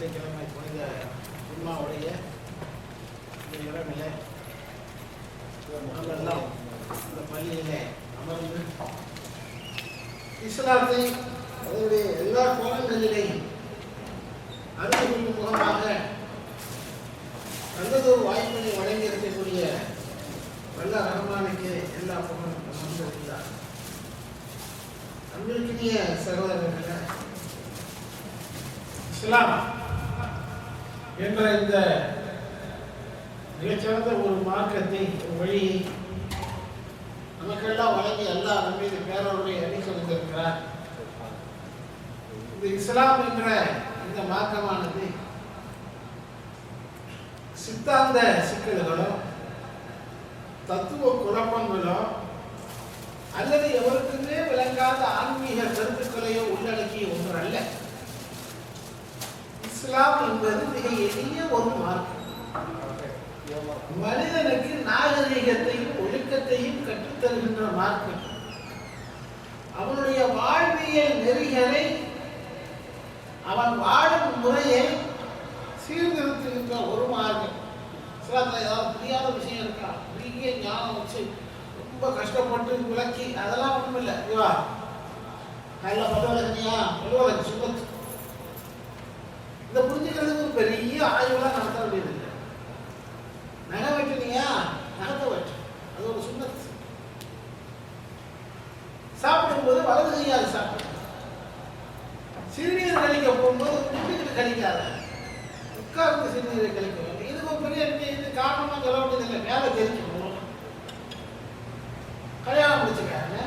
வெள்ளிக்கிழமை புனித ஜும்மாவுடைய இந்த இடமில்லை நாமெல்லாம் இந்த பள்ளியிலே அமர்ந்து இஸ்லாத்தை அதனுடைய எல்லா கோணங்களிலேயும் அறிவு கொள்ளும் முகமாக நல்லதொரு வாய்ப்பினை வழங்கி இருக்கக்கூடிய வல்ல ரஹ்மானுக்கு எல்லா புகழும் அல்ஹம்துலில்லாஹ். அன்பிற்கினிய சகோதரர்களே, இஸ்லாம் என்ற இந்த மிகச்சிறந்த ஒரு மார்க்கத்தை, ஒரு வழியை நமக்கெல்லாம் வழங்கி அல்லாஹ் நம் மீது பேரவர்களை அடிக்க வந்திருக்கிறார். இந்த இஸ்லாம் என்ற இந்த மார்க்கமானது சித்தாந்த சிக்கல்களோ தத்துவ குழப்பங்களோ அல்லது எவருக்குமே விளங்காத ஆன்மீக கருத்துக்களையோ உள்ளடக்கிய ஒன்று அல்ல. இஸ்லாம் என்பது மிக எளிய ஒரு மார்க்கம். மனிதனுக்கு நாகரிகத்தையும் ஒழுக்கத்தையும் கற்றுத்தருகின்ற மார்க்கம். அவனுடைய வாழ்வியல் நெறிகளை, அவன் வாழும் முறையை சீர்திருத்துகின்ற ஒரு மார்க்கம். இஸ்லாத்தில் ஏதாவது புரியாத விஷயம் இருக்கா? பெரிய ஞானம் வச்சு ரொம்ப கஷ்டப்பட்டு விளக்கி அதெல்லாம் ஒன்றும் இல்லை. இதுவா கையில் பல்வலகனியா பல்வலக சுபத்து இதை புரிஞ்சுக்கிறதுக்கு ஒரு பெரிய ஆய்வுலாம் நடத்த வேண்டியது இல்லை. நகை வெட்டினியா நகத்தை வெட்டு, அது ஒரு சுண்ணத்து. சாப்பிடும்போது வலது கையால் சாப்பிடும். சிறுநீர் கழிக்க போகும்போது நின்றுக்கிட்டு கழிக்காத, உட்கார்ந்து சிறுநீரை கழிக்க வேண்டும். இதுக்கு ஒரு பெரிய இது காரணமாக சொல்ல வேண்டியது இல்லை. மேலே தெரிஞ்சுக்கணும். கல்யாணம் முடிச்சுக்காங்க,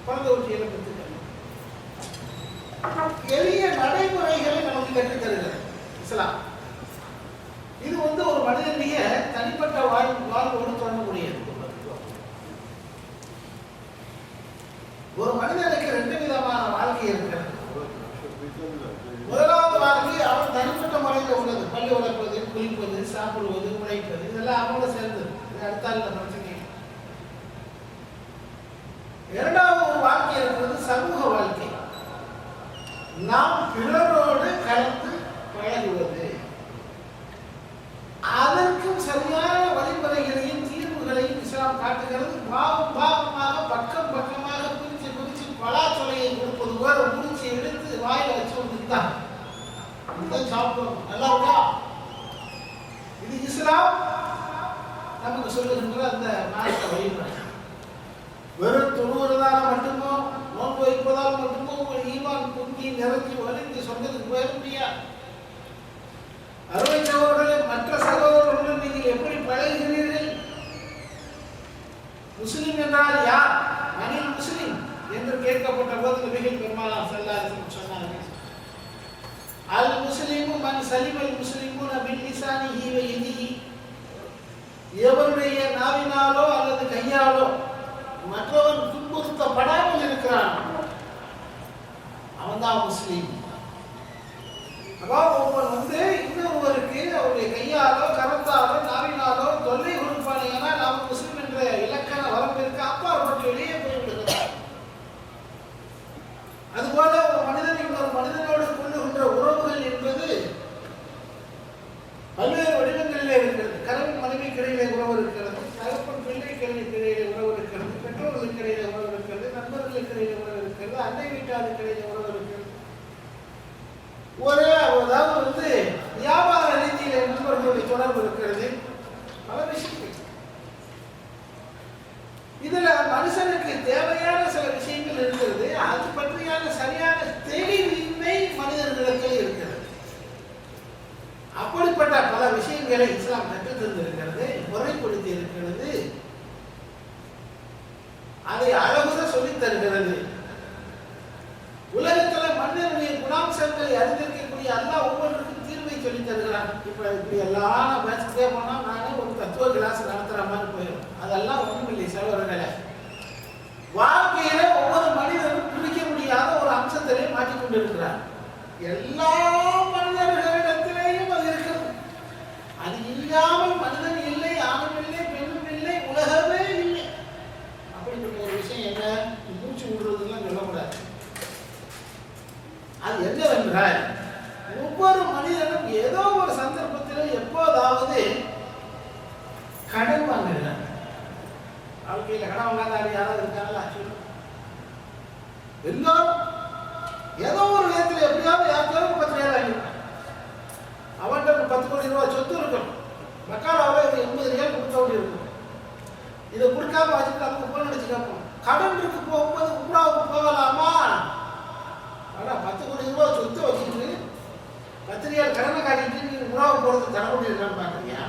குழந்தை ஊட்டியில பெற்றுக்கணும். எளிய நடைமுறைகளை நமக்கு கற்றுத் தருகிறது இஸ்லாம். இது ஒரு மனிதனுடைய தனிப்பட்ட வாழ்வோடு தோன்றக்கூடியது. ஒரு மனிதனுக்கு ரெண்டு விதமான வாழ்க்கை இருக்கிறது. முதலாவது வாழ்க்கை அவன் தனிப்பட்ட முறையில் உள்ளது. பள்ளி வளர்ப்பது, குளிப்பது, சாப்பிடுவது, உழைப்பது, இதெல்லாம் அவங்கள சேர்ந்தது. இது அடுத்தால பிரச்சனை. இரண்டாவது ஒரு வாழ்க்கை இருக்கிறது சமூக வாழ்க்கை. நாம் பிறரோடு கலந்து பழகுவது, அதற்கும் சரியான வழிமுறைகளையும் தீர்வுகளையும் இஸ்லாம் காட்டுகிறது. பாவமாக பக்கம் பக்கமாக பிரிச்சு பிரிச்சு பலாச்சொலையை கொடுப்பது போல முடிச்சு எடுத்து வாயில வச்சு வந்துட்டான். சாப்பிடும் நல்லா இருக்கா? இது இஸ்லாம் நமக்கு சொல்லுகின்ற அந்த மார்க்க வழிமுறை. வெறும் தொழுவதால மட்டுமோ, நோன்பு வைப்பதால் மட்டுமோ உங்கள் ஈமான் பொங்கி நிறைஞ்சி வலிந்து சொன்னதுக்கு போயிட முடியாது. அருமை சகோதரர்களே, மற்ற சகோதரர்களுடன் நீங்கள் எப்படி பழகுகிறீர்கள்? முஸ்லிம் என்றால் யார்? மனித முஸ்லிம் என்று கேட்கப்பட்ட போது நபிகள் பெருமானார் ஸல்லல்லாஹு அலைஹி வஸல்லம் சொன்னார்கள், அல் முஸ்லிமு மன் சலிமல் முஸ்லிமூன மின் லிசானிஹி வ யதிஹி. எவருடைய நாவினாலோ அல்லது கையாலோ மற்றவன் துன்புறுத்தப்படாமல் இருக்கிறான், அவன்தான் முஸ்லீம். அதாவது ஒருவன் இன்னொருவருக்கு அவருடைய கையாலோ கரத்தாலோ நாவினாலோ தொல்லை கொடுப்பானீங்கன்னா நாம் முஸ்லீம் என்ற இலக்கண வரம்பிற்கு அப்பாற்பட்டு வெளியே போய்விடுகிறார். அதுபோல ஒரு மனிதன் இன்னொரு மனிதனோடு கொள்ளுகின்ற உறவுகள் என்பது பல்வேறு வடிவங்களிலே இருக்கிறது. கணவன் மனைவிக்கு இடையிலே உறவு இருக்கிறது, தகப்பன் பிள்ளைக்கு இடையிலே உறவு இருக்கிறது, பெற்றோர்களுக்கு இடையிலே உறவு இருக்கிறது, நண்பர்களுக்கு இடையிலே உறவு இருக்கிறது, அண்டை வீட்டாருக்கு இடையிலே உறவு இருக்கிறது. அதாவது வியாபார ரீதியில் நண்பர்களுடைய தொடர்பு இருக்கிறது, பல விஷயங்கள். இதுல மனுஷனுக்கு தேவையான சில விஷயங்கள் இருக்கிறது, அது பற்றியான சரியான தெளிவின்மை மனிதர்களுக்கு இருக்கிறது. அப்படிப்பட்ட பல விஷயங்களை இஸ்லாம் கற்றுத் தந்திருக்கிறது, முறைப்படுத்தி இருக்கிறது, அதை அழகுற சொல்லித் தருகிறது. உலகத்துல மனிதனுடைய குணாம்சங்களை அறிந்திருக்கக்கூடிய அல்லாஹ் ஒவ்வொன்றுக்கும் தீர்வை சொல்லித் தருகிறான். இப்ப இப்படி எல்லாம் பேசிட்டே போனா நானே ஒரு தத்துவ கிளாஸ் நடத்துற மாதிரி போயிடும். அதெல்லாம் ஒன்றும் இல்லை சகோதரர்களே. வாழ்க்கையில ஒவ்வொரு மனிதனும் பிடிக்க முடியாத ஒரு அம்சத்திலே மாற்றிக்கொண்டிருக்கிறார். எல்லா மனிதர்களிடத்திலேயும் அது இருக்கிறது. அது இல்லாமல் மனிதன் இல்லை, ஆணும் இல்லை, பெண்ணும் இல்லை, உலகமே இல்லை. அப்படிப்பட்ட ஒரு விஷயம் என்ன? மூச்சு விடுறதுலாம் சொல்லக்கூடாது. அது என்னவென்றால் ஒவ்வொரு மனிதனும் ஏதோ ஒரு சந்தர்ப்பத்தில் எப்போதாவது கடன் வாங்குகிறார். வாழ்க்கையில் கடன் வாங்காத யாராவது இருக்காங்களா? எல்லாரும் ஏதோ ஒரு விதத்தில் எப்படியாவது யாருக்காவது 10,000 வாங்கிருக்கான். அவன்கிட்ட 10 கோடி ரூபாய் சொத்து இருக்கும். மக்காலாவில் 80 ரியால் கொடுக்க வேண்டி இருக்கும். இதை கொடுக்காம வச்சுட்டு நமக்கு போன் அடிச்சு கேட்போம், கடன் இருக்கு போகும்போது உம்ராவுக்கு போகலாமா? ஆனால் 10 கோடி ரூபாய் சொத்து வச்சுக்கிட்டு 10 ரியால் கடனை காட்டிட்டு நீங்க உம்ராவுக்கு போகிறது தர முடியிருக்கான்னு பார்க்குறியா?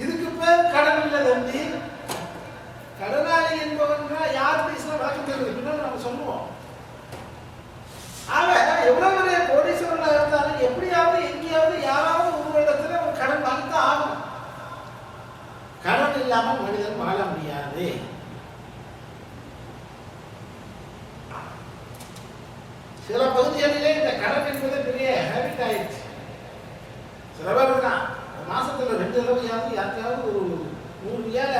இதுக்கு பேர் கடன் இல்லை தம்பி. கடனாளி என்பவன் யார் பேசினா வழக்கம் தெரியுது, பின்னாடி நம்ம சொல்லுவோம். ஆக எவ்வளவு பெரிய கோடீஸ்வரனாக இருந்தாலும் எப்படியாவது எங்கேயாவது யாராவது ஒரு இடத்துல ஒரு கடன் வாங்கித்தான் ஆகும். கடன் இல்லாமல் மனிதன் வாழ முடியாது. சில பகுதிகளிலே இந்த கடன் என்பது பெரிய ஹேபிட் ஆயிடுச்சு. சில பேர் இருக்கான், மாசத்துல 2 தடவையாவது யாருக்காவது ஒரு 100 ரியால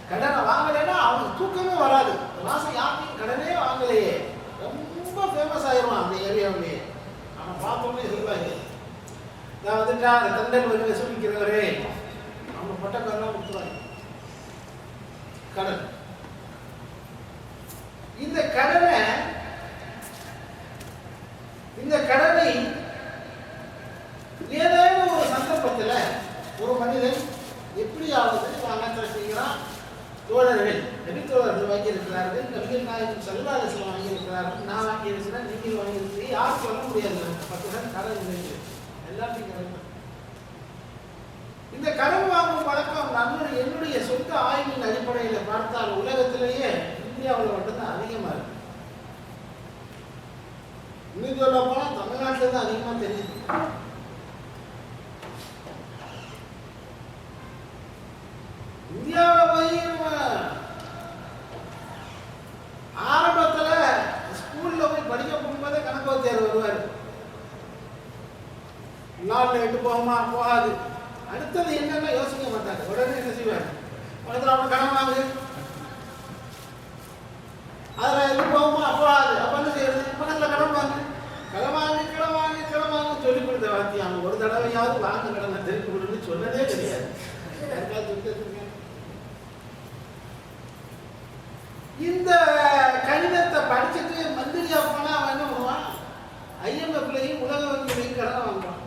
கடனை வாங்கலைன்னா அவனுக்கு தூக்கமே வராது. மாசம் யாருக்கும் கடனே வாங்கலையே, ரொம்ப ஃபேமஸ் ஆயிடுவான் அந்த ஏரியாவிலேயே. அவன் பார்த்தோன்னே சொல்லுவாங்க, நான் வந்துட்டா அந்த தண்டல் வரி வசூலிக்கிறவரே, அவங்க பட்டக்காரெல்லாம் கொடுத்துருவாங்க கடன். இந்த கடனை ஏதாவது ஒரு சந்தர்ப்பத்தில் ஒரு மனிதன் எப்படியாவது வாங்க செய்கிறான். தோழர்கள் நபித்தோழர்கள் வாங்கியிருக்கிறார்கள், நபிகள் நாயகம் ஸல்லல்லாஹு அலைஹி வஸல்லம் வாங்கியிருக்கிறார்கள், நான் வாங்கியிருக்கிறேன், நீங்கள் வாங்கியிருக்கிறீங்க, யாரும் சொல்ல முடியாது. 10 கடன் இல்லை, எல்லாத்தையும் கடன். இந்த கடன் வாங்கும் பழக்கம் என்னுடைய சொந்த ஆய்வின் அடிப்படையில் பார்த்தால் உலகத்திலேயே இந்தியாவில் மட்டும்தான் அதிகமாக இருக்கு. இன்னும் சொல்ல போனால் தமிழ்நாட்டில் தான் அதிகமாக தெரியுது. இந்தியாவில் போய் ஆரம்பத்தில் ஸ்கூலில் போய் படிக்க போகும்போதே கணக்கு வருவார். நாளில் 8 போகுமா போகாது. அடுத்தது என்னன்னா யோசிக்க மாட்டாங்க. உடனே என்ன செய்வார், உடனே அவன் கடன் வாங்கு, அதில் எது போகுமா போகாது. அப்போ என்ன செய்யறது, பக்கத்தில் கடன் வாங்கு, கடன் வாங்கி சொல்லி கொடுத்த வார்த்தை அவன் ஒரு தடவையாவது வாங்க கடனை திருப்பி கொடுன்னு சொன்னதே கிடையாது. இந்த கணிதத்தை படிச்சுட்டு மந்திரியா போனா அவன் என்ன பண்ணுவான், IMFலையும் உலக வங்கியிலையும் கடன் வாங்குவான்.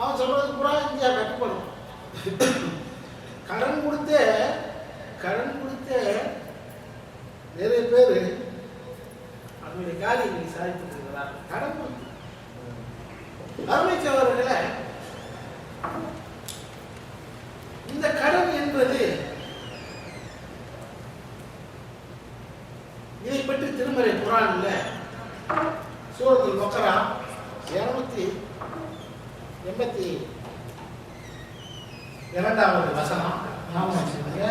அவன் சொல்றது பூரா இந்தியா கட்டுப்படும். கடன் கொடுத்த நிறைய பேர் அவனுடைய காரியங்களை சாதித்திருக்கிறார். கடன் கொடுத்து அருமைச்சவர்களை இந்த கடன் என்பது இதை பற்றி திருமறை குர்ஆன்ல சூரத்துல் பக்ரா 282வது வசனம் ஞாபகம் வச்சுக்கோங்க.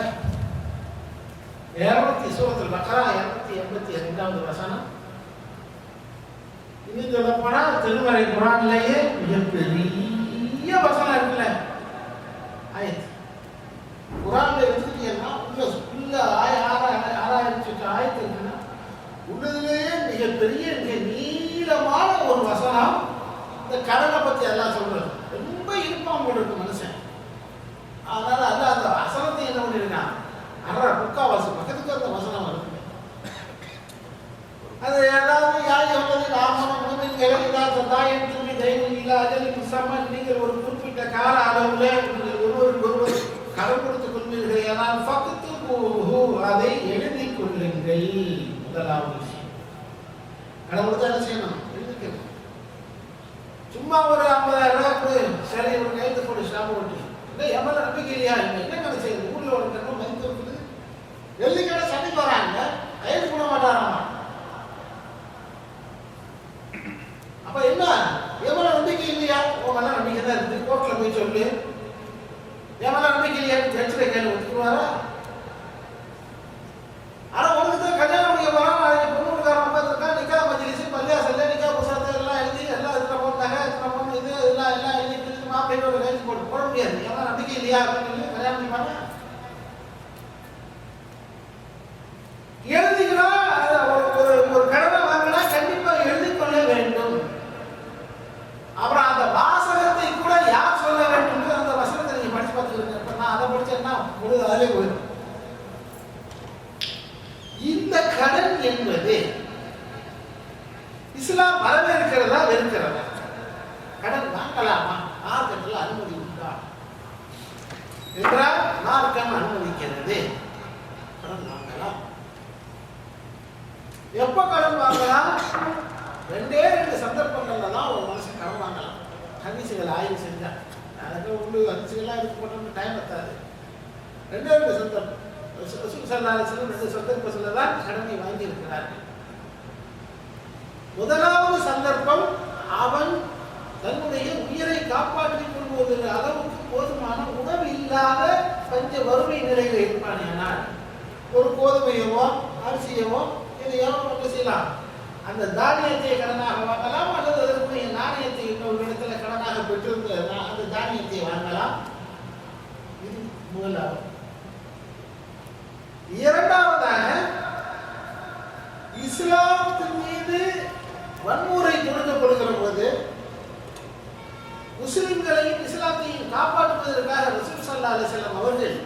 சூரத்துல் பக்ரா 282வது வசனம். இன்னும் சொல்ல போனா திருமறை குர்ஆன்லயே மிகப்பெரிய வசனம் இருக்குல்ல, ஆயத். குர்ஆன்ல எடுத்துட்டீங்கன்னா உள்ள 6,000 ஆயத்து இருக்குன்னா உள்ளதுலேயே மிகப்பெரிய மிக நீளமான ஒரு வசனம் இந்த கடனை பத்தி எல்லாம் சொல்றது. ரொம்ப இருப்பான் போல இருக்கு மனுஷன். அதனால அந்த வசனத்தை என்ன பண்ணிருக்கான், 1/2 பக்கத்துக்கு அந்த வசனம் வருது. அது ஏதாவது நீங்கள் ஒரு குறிப்பிட்ட கால அளவுல ஒருவர் கடன் கொடுத்துக் கொள்வீர்கள், அதை எழுதிக் கொள்ளுங்கள். முதலாவது விஷயம், கடன் கொடுத்தா என்ன செய்யணும், எழுதிக்கணும். சும்மா ஒரு 50,000 ரூபாய் சரி ஒரு கைத்து போட்டு ஸ்டாம்பு ஓட்டி இல்லை எவ்வளோ நம்பிக்கை இல்லையா, என்ன கதை செய்யுது, ஊரில் ஒரு கடன் மதித்து இருக்குது, எழுதிக்கடை சண்டைக்கு வராங்க, கைது பண்ண மாட்டாராமா. அப்ப என்ன, எவ்வளவு நம்பிக்கை இல்லையா, உங்க நம்பிக்கை தான் இருக்கு, கோர்ட்ல போய் சொல்லு, எவ்வளவு நம்பிக்கை இல்லையா, ஜட்ஜில கேள்வி ஒத்துக்குவாரா? ஆனா உனக்கு தான் கல்யாணம் முடிய போறான், பொண்ணுக்காரன் உட்காந்துருக்கா, நிக்கா மஜ்லிஸ் பள்ளியாசல்ல நிக்கா புத்தகத்தை எல்லாம் எழுதி எல்லாம் இதுல போட்டாங்க, இது எல்லாம் எழுதி மாப்பிள்ளையோட கைது போட முடியாது. எவ்வளவு நம்பிக்கை இல்லையா அப்படின்னு கல்யாணம் பண்ணிப்பாங்க. எழுதிக்கிறோம், ஒரு கடனை வாங்கினா கண்டிப்பா எழுதி கொள்ள வேண்டும். இஸ்லாம் வரவேற்கிறதா வெறுக்கிறதா? கடன் வாங்கலாமா? மார்க்கத்தில் அனுமதி உண்டா என்றால் மார்க்கம் அனுமதிக்கிறது. கடன் வாங்கலாம். எப்ப கடன் வாங்கலாம்? ரெண்டே சந்தர்ப்பங்கள்ல தான் ஒரு மனுஷன் கடன் வாங்கலாம். ஹதீசுகள் ஆய்வு செஞ்சா அதுக்கு உங்களுக்கு ஹதீசுகள்லாம் இருக்கு போட்டோம்னு டைம் பத்தாது. ரெண்டே சந்தர்ப்பம். ரசூல் ஸல்லல்லாஹு அலைஹி வஸல்லம் ரெண்டு சந்தர்ப்பத்தில் தான் கடனை வாங்கி இருக்கிறார்கள். முதலாவது சந்தர்ப்பம், அவன் தன்னுடைய உயிரை காப்பாற்றிக் கொள்வது அளவுக்கு போதுமான உணவு இல்லாத பஞ்ச வறுமை நிலையில் இருப்பானேனால் ஒரு கோதுமையவோ அரிசியவோ இதையோ என்ன செய்யலாம்? அந்த தானியத்தை கடனாக வாங்கலாம், அல்லது அதற்குரிய நாணயத்தை இன்னொரு இடத்துல கடனாக பெற்றிருந்த அந்த தானியத்தை வாங்கலாம். இது முதலாவது. இரண்டாவதாக, இஸ்லாத்தின் மீது வன்முறை தொடுக்கப்படுகிற போது முஸ்லிம்களையும் இஸ்லாத்தையும் காப்பாற்றுவதற்காக ரசூல் ஸல்லல்லாஹு அலைஹி வஸல்லம் அவர்கள்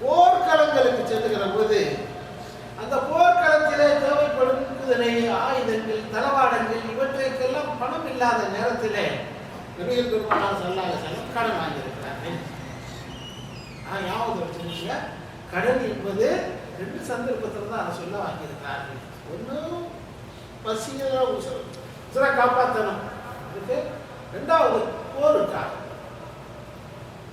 போர்க்களங்களுக்கு செல்லுகிற போது அந்த போர்க்களத்திலே தேவைப்படும் குதிரை, ஆயுதங்கள், தளவாடங்கள் இவற்றைக்கெல்லாம் பணம் இல்லாத நேரத்திலே நபிகள் பெருமானார் ஸல்லல்லாஹு அலைஹி வஸல்லம் கடன் வாங்கியிருக்கிறார்கள். ஞாபகம் வச்சுக்கோங்க, கடன் என்பது ரெண்டு சந்தர்ப்பத்தில் தான் அதை சொல்ல வாங்கியிருக்கிறார்கள். ஒன்று பசியை உசுரை காப்பாற்றணும் இருக்கு, ரெண்டாவது போருக்காக.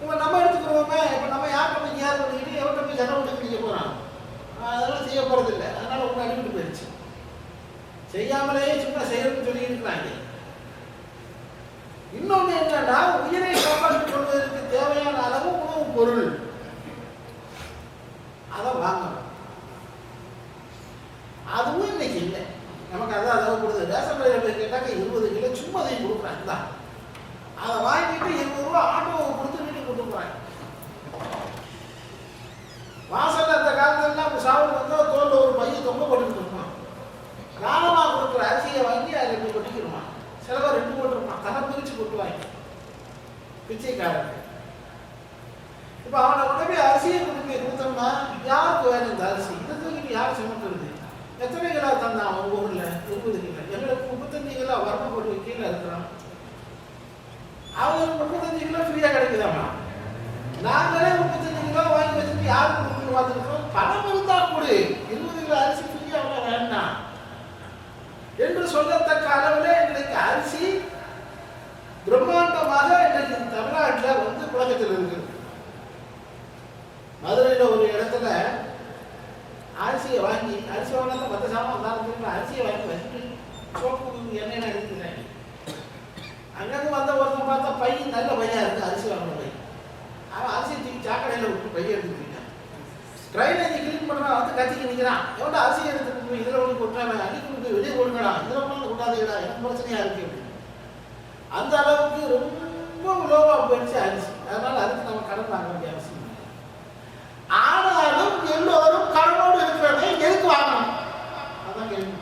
இப்போ நம்ம எடுத்துக்கிறோமே, இப்போ நம்ம யார்கிட்ட போய் யார் பண்ணிக்கிட்டு எவர்கிட்ட போய் ஜனம் விட்டு நிற்க போகிறான்? அதெல்லாம் செய்ய போகிறது இல்லை. அதனால ஒன்று அடிக்கிட்டு போயிடுச்சு. செய்யாமலேயே சும்மா செய்யணும்னு சொல்லி இருக்கிறாங்க. இன்னொன்று என்னன்னா, உயிரை காப்பாற்றிக் கொள்வதற்கு தேவையான அளவு உணவு பொருள் அதை வாங்கணும். அதுவும் இன்னைக்கு இல்லை. நமக்கு அதான் அளவு கொடுக்குது. ரேஷன் கடையில் போய் கேட்டாக்க 20 கிலோ சும்மா அதை கொடுக்குறாங்க தான். அதை வாங்கிட்டு 20 ரூபா ஆட்டோவை கொடுத்து வீட்டுக்கு கொண்டு போகிறாங்க. வாசல்ல அந்த காலத்துலாம் இப்போ சாப்பிட்டு வந்தால் தோலில் ஒரு பையன் தொங்க போட்டுக்கிட்டு இருப்பான். காலமாக கொடுக்குற அரிசியை வாங்கி அதை 2 கொட்டிக்கிடுவான். சில பேர் 2 போட்டிருப்பான். தலை பிரித்து கொட்டுவாங்க பிச்சைக்காரன். இப்போ அவனை உடனே அரிசியை கொடுத்தோம்னா யாருக்கு வேணும் இந்த அரிசி? இதை தூக்கிட்டு யார் சுமக்கிறது? எத்தனை கிலோ தந்தான் அவங்க ஊரில்? 20 கிலோ. எங்களுக்கு 35 கிலோ வரணும் போட்டு கீழே இருக்கிறோம். அவங்களுக்கு 35 கிலோ ஃப்ரீயாக கிடைக்குதாமா? நாங்களே 35 கிலோ வாங்கி வச்சுட்டு யாருக்கு கொடுக்கணும் பார்த்துருக்கோம். பணம் இருந்தால் கூட 20 கிலோ அரிசி ஃப்ரீயாக அவ்வளோ வேண்டாம் என்று சொல்லத்தக்க அளவில் இன்றைக்கு அரிசி பிரம்மாண்டமாக இன்றைக்கு தமிழ்நாட்டில் வந்து புழக்கத்தில் இருக்குது. மதுரையில் ஒரு இடத்துல அரிசியை வாங்கி, அரிசி வாங்கினா மற்ற சாமான் வந்தாலும் அரிசியை வாங்கி வச்சுட்டு சோப்பு எண்ணெய் எடுத்துக்கிறாங்க. அங்கேருந்து வந்த ஒருத்தன் பார்த்தா பையன் நல்ல பையன் இருக்குது, அரிசி வாங்கின பையன். அவன் அரிசி தூக்கி சாக்கடையில் விட்டு பையன் எடுத்துக்கிட்டான். ட்ரைனேஜ் கிளீன் பண்ணுறான், வந்து கத்திக்கு நிற்கிறான். எவ்வளோ அரிசி எடுத்துட்டு இதில் ஒன்று கொட்டாங்க, அடிக்க கொடுத்து வெளியே கொடுங்கடா, இதில் ஒன்று கொண்டாதுடா, எனக்கு பிரச்சனையாக இருக்கு அப்படின்னு. அந்த அளவுக்கு ரொம்ப லோவாக போயிடுச்சு அரிசி. அதனால அதுக்கு நம்ம கடன் வாங்க வேண்டிய அவசியம். ஆனாலும் எல்லோரும் கடனோடு இருக்கிறதை எதுக்கு வாங்கணும்? அதான் கேள்வி.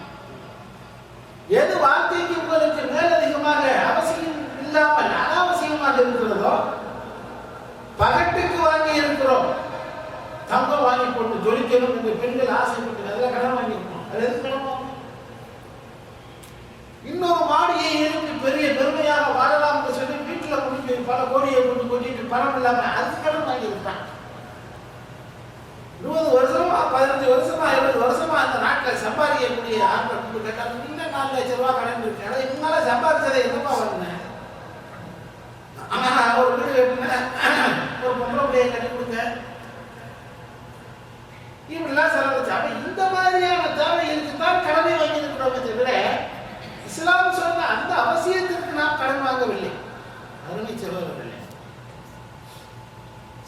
எது வாழ்க்கைக்கு உங்களுக்கு மேலதிகமாக அவசியம் இல்லாமல் அனாவசியமாக இருக்கிறதோ, பகட்டுக்கு வாங்கி இருக்கிறோம். தங்கம் வாங்கி போட்டு ஜொலிக்கணும் என்று பெண்கள் ஆசைப்பட்டு அதில் கடன் வாங்கியிருக்கோம். அது எதுக்கு கடன் வாங்கணும்? இன்னொரு மாடியை எழுப்பி பெரிய பெருமையாக வாழலாம் என்று சொல்லி வீட்டில் முடிஞ்சு பல கோடியை கொண்டு கொட்டிட்டு பணம் இல்லாமல் அதுக்கு கடன் வாங்கியிருக்கான். 20 வருஷமா 15 வருஷமா 20 வருஷமா அந்த நாட்டில் சம்பாதிக்கக்கூடிய ஆட்கள் கேட்டால் இன்னும் 4 லட்சம் ரூபா கடன் இருக்கு. ஆனால் இவங்களால சம்பாதிச்சதை என்னப்பா வரணும்? ஆனால் ஒரு வீடு கட்டுங்க, ஒரு பொம்பளை பிள்ளையை கட்டி கொடுங்க, இப்படிலாம் செலவழிச்சு. அப்ப இந்த மாதிரியான தேவைகளுக்கு தான் கடனை வாங்கி இருக்கிறோமே தவிர இஸ்லாம் சொன்ன அந்த அவசியத்திற்கு நாம் கடன் வாங்கவில்லை, அருமை செலவவில்லை.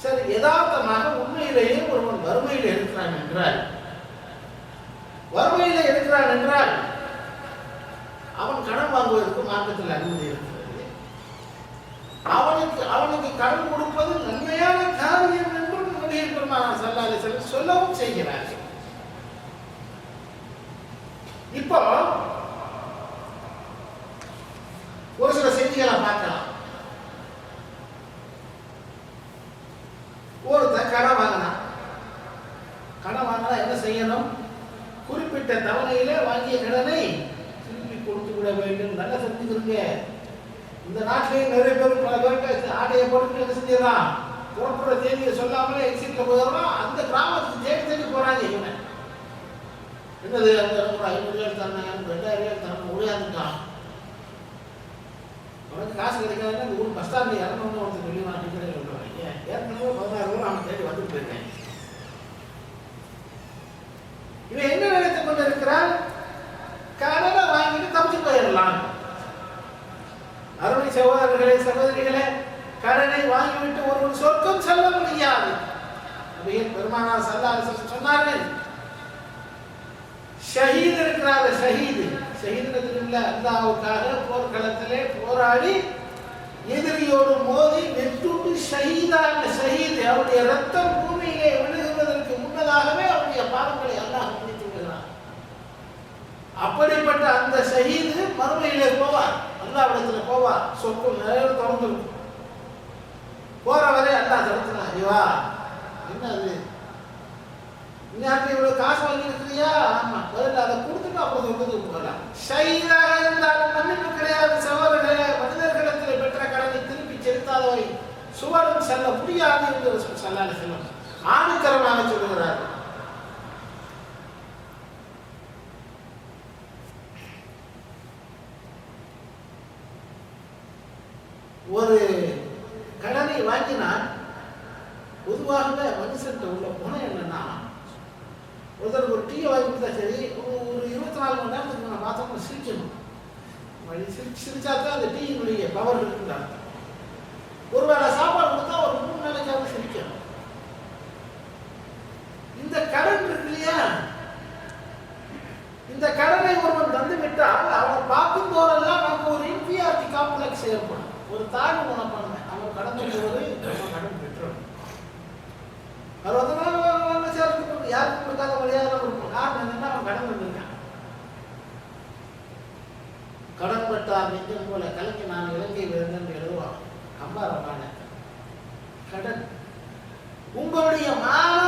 சரி, யதார்த்தமாக உண்மையிலேயே ஒருவன் வறுமையில் இருக்கிறான் என்றால் அவன் கடன் வாங்குவதற்கு மார்க்கத்தில் அனுமதி இருக்கிறது. அவனுக்கு கடன் கொடுப்பது நன்மையான காரியம் என்றும் நபிகள் பெருமானார் ஸல்லல்லாஹு அலைஹி வஸல்லம் சொல்லவும் செய்கிறார்கள். இப்போ ஒரு சில செய்திகளை பார்க்கலாம். ஒருத்தன் கடன் வாங்கினா என்ன செய்யணும்? குறிப்பிட்ட தவணையில வாங்கிய கடனை திருப்பி கொடுத்து விட வேண்டும். நல்லா தெரிஞ்சுக்கிறீங்க. இந்த நாட்டிலேயே நிறைய பேர் பல பேருக்கு ஆடையை போட்டு என்ன செஞ்சிடறான், புறப்படுற தேதியை சொல்லாமலே எக்ஸிட்ல போயிடறோம். அந்த கிராமத்துக்கு தேடி தேடி போறாங்க. இவனை என்னது அந்த 500 தரணும், 2000 தரணும், ஒழியாந்துட்டான். உனக்கு காசு கிடைக்காதுன்னா இந்த ஊர் பஸ் ஸ்டாண்டில் இறங்கணும்னு ஒருத்தர் சொல்லி நான் டிக்கெட் சொல்லுவாங்க. ஏற்கனவே 16 ரூபா அவன் தேடி வந்துட்டு போயிருக்கேன். இவன் என்ன நினைத்துக் கொண்டு இருக்கிறான், கடனை வாங்கிட்டு தப்பிச்சு போயிடலாம். அருமை சகோதரர்களே சகோதரிகளே, கடனை வாங்கிவிட்டு ஒருவன் சொர்க்கம் செல்ல முடியாது. பெருமானார் ஸல்லல்லாஹு அலைஹி வஸல்லம் சொன்னார்கள், ஷஹீத் இருக்கிறார், ஷஹீதுல அல்லாஹ்வுக்காக போர்க்களத்திலே போராடி எதிரியோடு மோதி வெட்டுண்டு ஷஹீதான ஷஹீத், அவருடைய ரத்தம் பூமியிலே விழுகுவதற்கு முன்னதாகவே அவருடைய பாவங்களை அல்லாஹ் மன்னித்து விடுகிறார். அப்படிப்பட்ட அந்த ஷஹீது மறுமையிலே போவார், அல்லாஹ்விடத்தில் போவார். சொற்கள் நிறைய தொடர்ந்து போற வரை அல்லாஹ் தடுத்துனா, ஐயா என்ன அது, இன்னும் இவ்வளவு காசு வாங்கி இருக்கிறியா? ஆமா, பதில் அதை கொடுத்துட்டு அப்புறம் சொர்க்கத்துக்கு போகலாம். ஷஹீதாக இருந்தாலும் மன்னிப்பு கிடையாது சகோதரர்களே. மனிதர்களிடத்தில் பெற்ற கடனை திருப்பி செலுத்தாதவரை சுவரும் செல்ல முடியாது என்று ரசூல் ஸல்லல்லாஹு அலைஹி வஸல்லம் ஆணித்தரமாக சொல்லுகிறார்கள். ஒரு கடனை வாங்கினால் பொதுவாக மனுஷன் உள்ள குணம் என்னன்னா, ஒருத்தருக்கு ஒரு டீயை வாங்கி கொடுத்தா சரி, ஒரு 24 மணி நேரத்துக்கு நான் பார்த்தோம்னா சிரிக்கணும். சிரிச்சாதான் அந்த டீயினுடைய பவர் இருக்குன்றாங்க. ஒருவேளை சாப்பாடு கொடுத்தா ஒரு 3 நாளைக்காவது சிரிக்கணும். இந்த கடன் இருக்கு இல்லையா, இந்த கடனை ஒருவன் தந்து விட்டால் அவனை பார்க்கும் போதெல்லாம் நமக்கு ஒரு இன்ஃபீரியாரிட்டி காம்ப்ளெக்ஸ் ஏற்படும், ஒரு தாழ்வு மனப்பான்மை. அவன் கடன் போது நம்ம கடன் பெற்றோம், அது வந்து சேர்த்து யாருக்கும் கொடுக்காத மரியாதை இருக்கும். காரணம் என்னன்னா அவன் கடன் வந்திருக்கான். கடன் பட்டார் நெஞ்சம் போல கலக்கி நான் இலங்கை விருந்தன் எழுதுவான் கம்பாரமான கடன். உங்களுடைய மான